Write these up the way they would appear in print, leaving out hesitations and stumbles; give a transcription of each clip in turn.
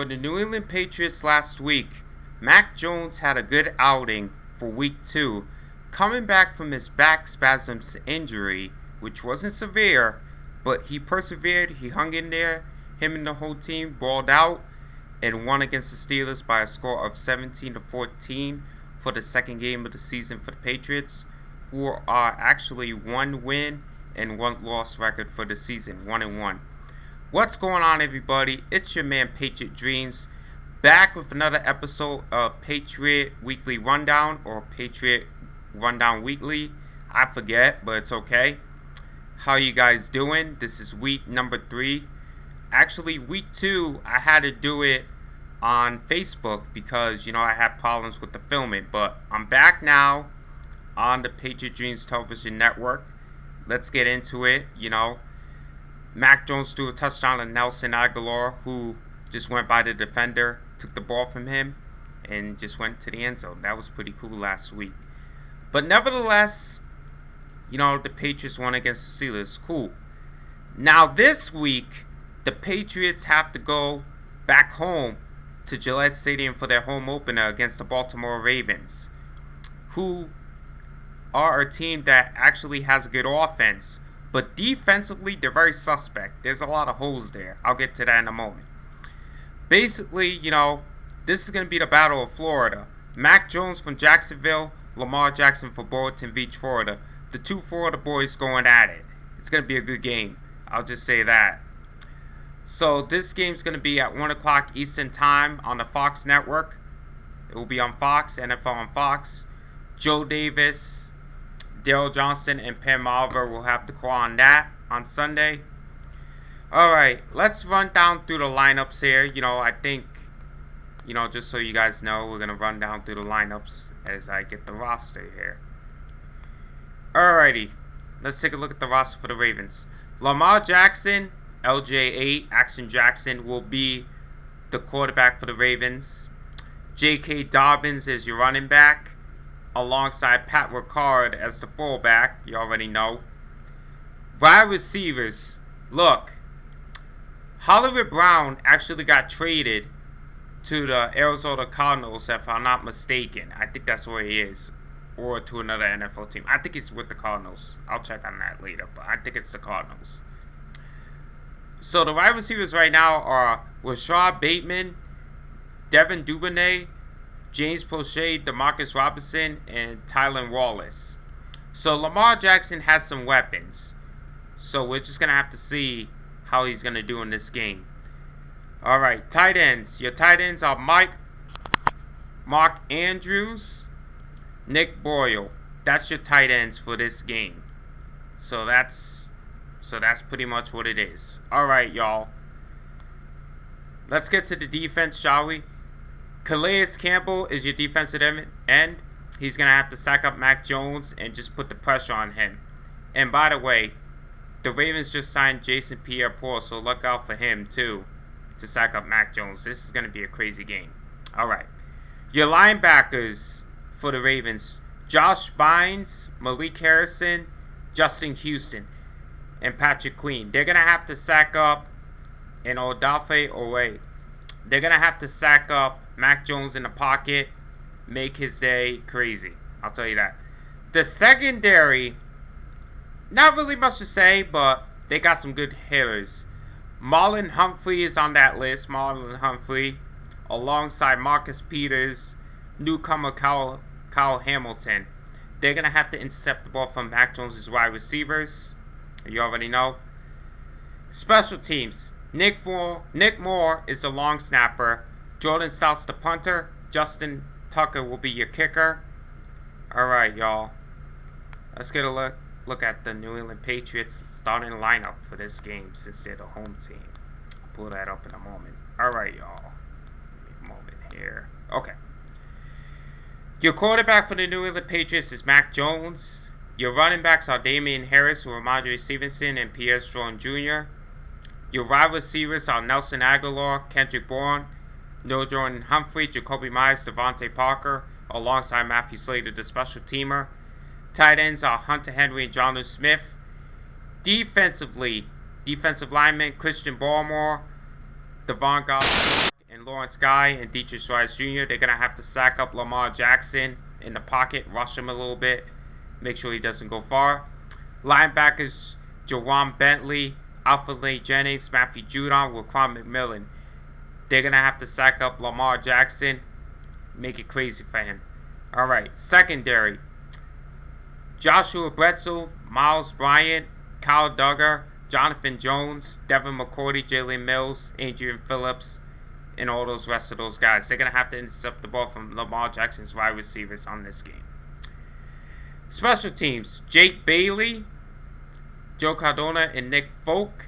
For the New England Patriots last week, Mac Jones had a good outing for week 2, coming back from his back spasms injury, which wasn't severe, but he persevered, he hung in there. Him and the whole team balled out and won against the Steelers by a score of 17-14 for the second game of the season for the Patriots, who are actually 1 win and 1 loss record for the season, 1-1. What's going on, everybody? It's your man Patriot Dreams, back with another episode of Patriot Weekly Rundown, or Patriot Rundown Weekly. I forget, but it's okay. How you guys doing? This is week number 3. Actually, week 2, I had to do it on Facebook because, I had problems with the filming. But I'm back now on the Patriot Dreams Television Network. Let's get into it, Mac Jones threw a touchdown to Nelson Agholor, who just went by the defender, took the ball from him, and just went to the end zone. That was pretty cool last week. But nevertheless, the Patriots won against the Steelers. Cool. Now this week, the Patriots have to go back home to Gillette Stadium for their home opener against the Baltimore Ravens, who are a team that actually has a good offense. But defensively, they're very suspect. There's a lot of holes there. I'll get to that in a moment. Basically, this is going to be the Battle of Florida. Mac Jones from Jacksonville, Lamar Jackson from Boynton Beach, Florida. The two Florida boys going at it. It's going to be a good game. I'll just say that. So this game's going to be at 1 o'clock Eastern Time on the Fox Network. It will be on Fox, NFL on Fox. Joe Davis, Daryl Johnston, and Pam Oliver will have to call on that on Sunday. Alright, let's run down through the lineups here. I think, just so you guys know, we're going to run down through the lineups as I get the roster here. Alrighty, let's take a look at the roster for the Ravens. Lamar Jackson, LJ8, Action Jackson, will be the quarterback for the Ravens. J.K. Dobbins is your running back, alongside Pat Ricard as the fullback. You already know. Wide receivers. Look, Hollywood Brown actually got traded to the Arizona Cardinals, if I'm not mistaken. I think that's where he is. Or to another NFL team. I think he's with the Cardinals. I'll check on that later, but I think it's the Cardinals. So the wide receivers right now are Rashad Bateman, Devin Duvernay, James Prochet, DeMarcus Robinson, and Tylan Wallace. So Lamar Jackson has some weapons. So we're just going to have to see how he's going to do in this game. Alright, tight ends. Your tight ends are Mark Andrews, Nick Boyle. That's your tight ends for this game. So that's pretty much what it is. Alright, y'all. Let's get to the defense, shall we? Calais Campbell is your defensive end. He's going to have to sack up Mac Jones and just put the pressure on him. And by the way, the Ravens just signed Jason Pierre-Paul, so look out for him too to sack up Mac Jones. This is going to be a crazy game. Alright. Your linebackers for the Ravens: Josh Bynes, Malik Harrison, Justin Houston, and Patrick Queen. They're going to have to sack up an Odafe Owe. They're going to have to sack up Mac Jones in the pocket, make his day crazy. I'll tell you that. The secondary, not really much to say, but they got some good hitters. Marlon Humphrey is on that list. Marlon Humphrey, alongside Marcus Peters, newcomer Kyle Hamilton. They're going to have to intercept the ball from Mac Jones' wide receivers. You already know. Special teams. Nick Moore is the long snapper. Jordan Stout's the punter. Justin Tucker will be your kicker. Alright, y'all. Let's get a look at the New England Patriots starting lineup for this game, since they're the home team. I'll pull that up in a moment. Alright, y'all. Give me a moment here. Okay. Your quarterback for the New England Patriots is Mac Jones. Your running backs are Damian Harris, Ramondre Stevenson, and Pierre Strong Jr. Your wide receivers are Nelson Agholor, Kendrick Bourne, Noah Jordan Humphrey, Jacoby Myers, Devontae Parker, alongside Matthew Slater, the special teamer. Tight ends are Hunter Henry and Jonnu Smith. Defensively, defensive linemen Christian Barmore, Devon Goff, and Lawrence Guy and Dietrich Rice Jr. They're going to have to sack up Lamar Jackson in the pocket, rush him a little bit, make sure he doesn't go far. Linebackers, Jawan Bentley, Alfred Lee Jennings, Matthew Judon, Raquan McMillan. They're going to have to sack up Lamar Jackson, make it crazy for him. Alright, secondary. Joshua Bretzel, Miles Bryant, Kyle Duggar, Jonathan Jones, Devin McCourty, Jalen Mills, Adrian Phillips, and all those rest of those guys. They're going to have to intercept the ball from Lamar Jackson's wide receivers on this game. Special teams, Jake Bailey, Joe Cardona, and Nick Folk.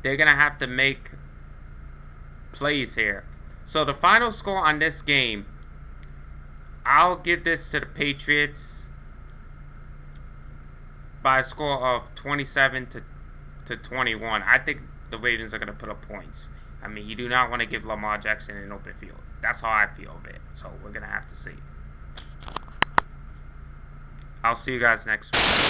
They're going to have to make plays here. So the final score on this game, I'll give this to the Patriots by a score of 27 to 21. I think the Ravens are going to put up points. I mean, you do not want to give Lamar Jackson an open field. That's how I feel of it. So we're going to have to see. I'll see you guys next week.